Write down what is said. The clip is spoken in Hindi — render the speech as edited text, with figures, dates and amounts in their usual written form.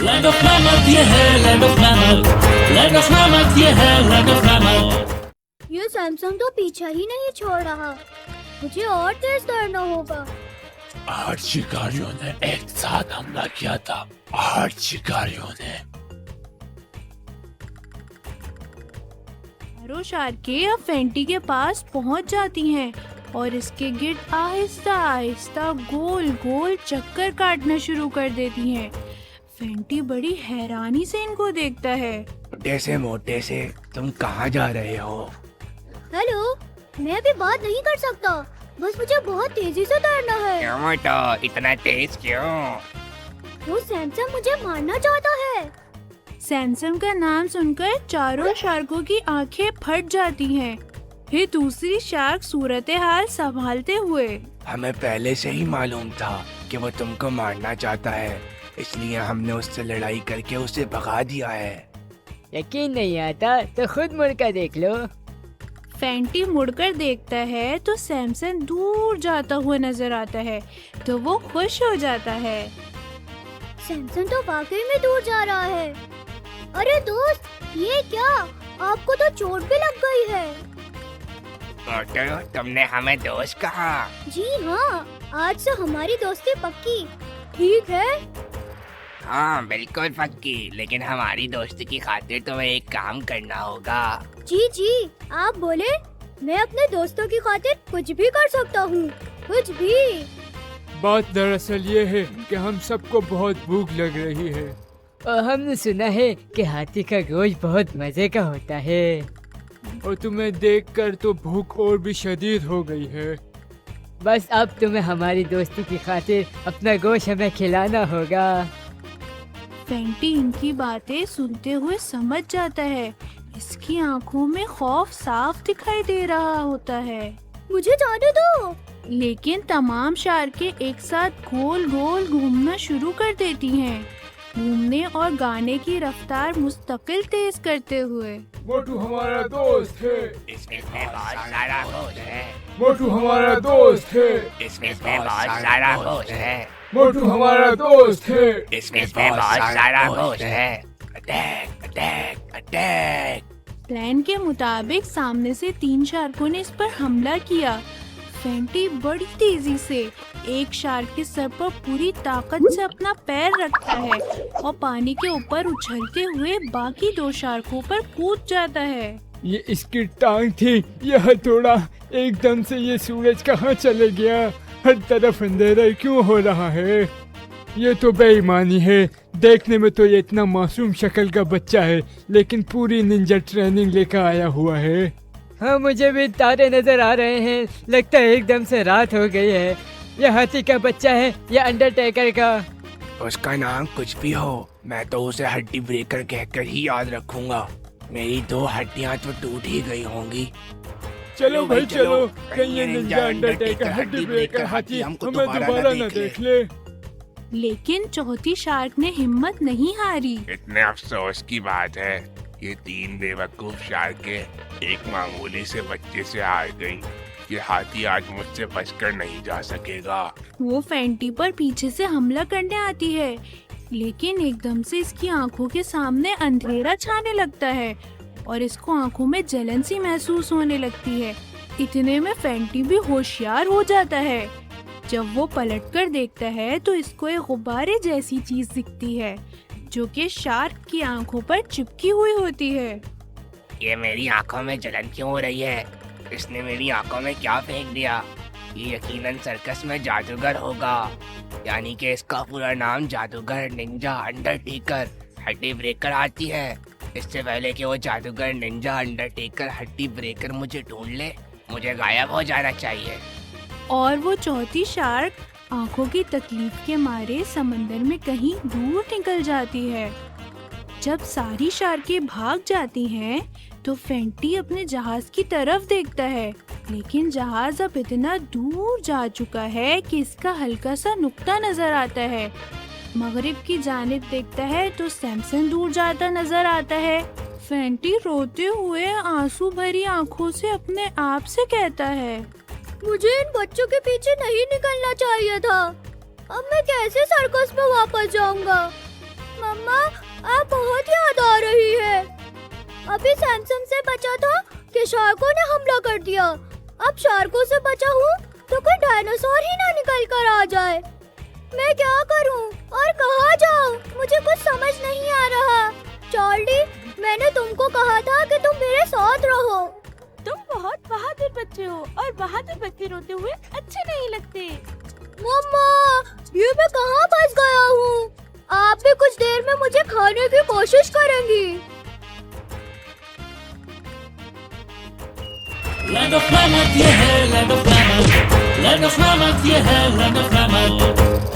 लैंड ऑफ मैमथ ये है land of mammoth, land of mammoth ये है लैंड ऑफ मैमथ। ये सैमसंग तो पीछा ही नहीं छोड़ रहा, मुझे और तेज दौड़ना होगा। 8 शिकारियों ने एक साथ हमला किया था, 8 शिकारियों ने। चारों शार्कें अब फेंटी के पास पहुंच जाती हैं और इसके गिर्द आहिस्ता आहिस्ता गोल गोल चक्कर काटना शुरू कर देती हैं। फेंटी बड़ी हैरानी से इनको देखता है। मोटे से मोटे से तुम कहाँ जा रहे हो? हेलो, मैं अभी बात नहीं कर सकता, बस मुझे बहुत तेजी से दौड़ना है। क्यों मोटो, इतना तेज क्यों? वो सैमसंग मुझे मारना चाहता है। सैमसंग का नाम सुनकर चारों शार्कों की आंखें फट जाती हैं। फिर दूसरी शार्क सूरत हाल संभालते हुए, हमें पहले से ही मालूम था कि वो तुमको मारना चाहता है, इसलिए हमने उससे लड़ाई करके उसे भगा दिया है। यकीन नहीं आता तो खुद मुड़कर देख लो। फेंटी मुड़कर देखता है तो सैमसंग दूर जाता हुआ नजर आता है, तो वो खुश हो जाता है। सैमसंग तो वाकई में दूर जा रहा है। अरे दोस्त, ये क्या? आपको तो चोट भी लग गई है। मोटो, तुमने हमें दोस्त कहा? जी हाँ, आज से हमारी दोस्ती पक्की, ठीक है? हाँ बिल्कुल पक्की, लेकिन हमारी दोस्ती की खातिर तुम्हें एक काम करना होगा। जी जी, आप बोले, मैं अपने दोस्तों की खातिर कुछ भी कर सकता हूँ, कुछ भी। बात दरअसल ये है कि हम सबको बहुत भूख लग रही है और हमने सुना है कि हाथी का गोश्त बहुत मजे का होता है। और तुम्हें देखकर तो भूख और भी शदीद हो गई है। बस अब तुम्हें हमारी दोस्ती की खातिर अपना गोश्त हमें खिलाना होगा। फेंटी इनकी बातें सुनते हुए समझ जाता है। इसकी आंखों में खौफ साफ दिखाई दे रहा होता है। मुझे जाने दो। लेकिन तमाम शार्कें एक साथ गोल गोल घूमना शुरू कर देती हैं, घूमने और गाने की रफ्तार मुस्तकिल तेज करते हुए। मोटू हमारा दोस्त है, इसमें बहुत सारा गोश्त है। मोटू हमारा दोस्त है, इसमें बहुत सारा गोश्त है। मोटू हमारा दोस्त है। इसमें बहुत सारा गोश्त है। Attack attack attack. प्लान के मुताबिक सामने से 3 शार्कों ने इस पर हमला किया। फेंटी बड़ी तेजी से एक शार्क के सर पर पूरी ताकत से अपना पैर रखता है और पानी के ऊपर उछलते हुए बाकी 2 शार्कों पर कूद जाता है। ये इसकी टांग थी, यह हथौड़ा। एकदम से ये सूरज कहाँ चले गया? हर तरफ अंधेरा क्यों हो रहा है? ये तो बेईमानी है। देखने में तो ये इतना मासूम शक्ल का बच्चा है, लेकिन पूरी निंजा ट्रेनिंग लेकर आया हुआ है। हाँ, मुझे भी तारे नजर आ रहे हैं। लगता है एकदम से रात हो गई है। यह हाथी का बच्चा है या अंडरटेकर का? उसका नाम कुछ भी हो, मैं तो उसे हड्डी ब्रेकर कहकर ही याद रखूंगा। मेरी 2 हड्डियां तो टूट ही गई होंगी। चलो भाई चलो, कहीं ये निंजा अंडरटेकर हड्डी ब्रेकर हाथी हमें दोबारा न देख ले। लेकिन चौथी शार्क ने हिम्मत नहीं हारी। इतने अफसोस की बात है, ये 3 बेवकूफ शार्कें एक मामूली से बच्चे से हार गईं। ये हाथी आज मुझसे बचकर नहीं जा सकेगा। वो फेंटी पर पीछे से हमला करने आती है, लेकिन एकदम से इसकी आंखों के सामने अंधेरा छाने लगता है और इसको आंखों में जलन सी महसूस होने लगती है। इतने में फेंटी भी होशियार हो जाता है। जब वो पलटकर देखता है तो इसको एक गुब्बारे जैसी चीज दिखती है, जो कि शार्क की आंखों पर चिपकी हुई होती है। ये मेरी आंखों में जलन क्यों हो रही है? इसने मेरी आंखों में क्या फेंक दिया? ये यकीनन सर्कस में जादूगर होगा, यानी कि इसका पूरा नाम जादूगर निंजा अंडरटेकर हड्डी ब्रेकर आती है। इससे पहले कि वो जादूगर निंजा अंडरटेकर हड्डी ब्रेकर मुझे ढूंढ ले, मुझे गायब हो जाना चाहिए। और वो चौथी शार्क आंखों की तकलीफ के मारे समंदर में कहीं दूर निकल जाती है। जब सारी शार्कें भाग जाती हैं, तो फेंटी अपने जहाज की तरफ देखता है, लेकिन जहाज अब इतना दूर जा चुका है कि इसका हल्का सा नुक्ता नजर आता है। मगरिब की जानिब देखता है तो सैमसंग दूर जाता नजर आता है। फेंटी रोते हुए आंसू भरी आंखों से अपने आप से कहता है, मुझे इन बच्चों के पीछे नहीं निकलना चाहिए था। अब मैं कैसे सर्कस में वापस जाऊंगा? मम्मा, शार्कों ने हमला कर दिया। अब शार्कों से बचा हूँ तो कोई डायनासोर ही ना निकल कर आ जाए। मैं क्या करूँ और कहाँ जाऊँ, मुझे कुछ समझ नहीं आ रहा। चार्ली, मैंने तुमको कहा था कि तुम मेरे साथ रहो। तुम बहुत बहादुर बच्चे हो और बहादुर बच्चे रोते हुए अच्छे नहीं लगते। मम्मा, ये मैं कहाँ फंस गया हूँ? आप भी कुछ देर में मुझे खाने की कोशिश करेंगी। Land of Mammut, yeah, Land of Mammut. Land of Mammut, yeah, Land of Mammut.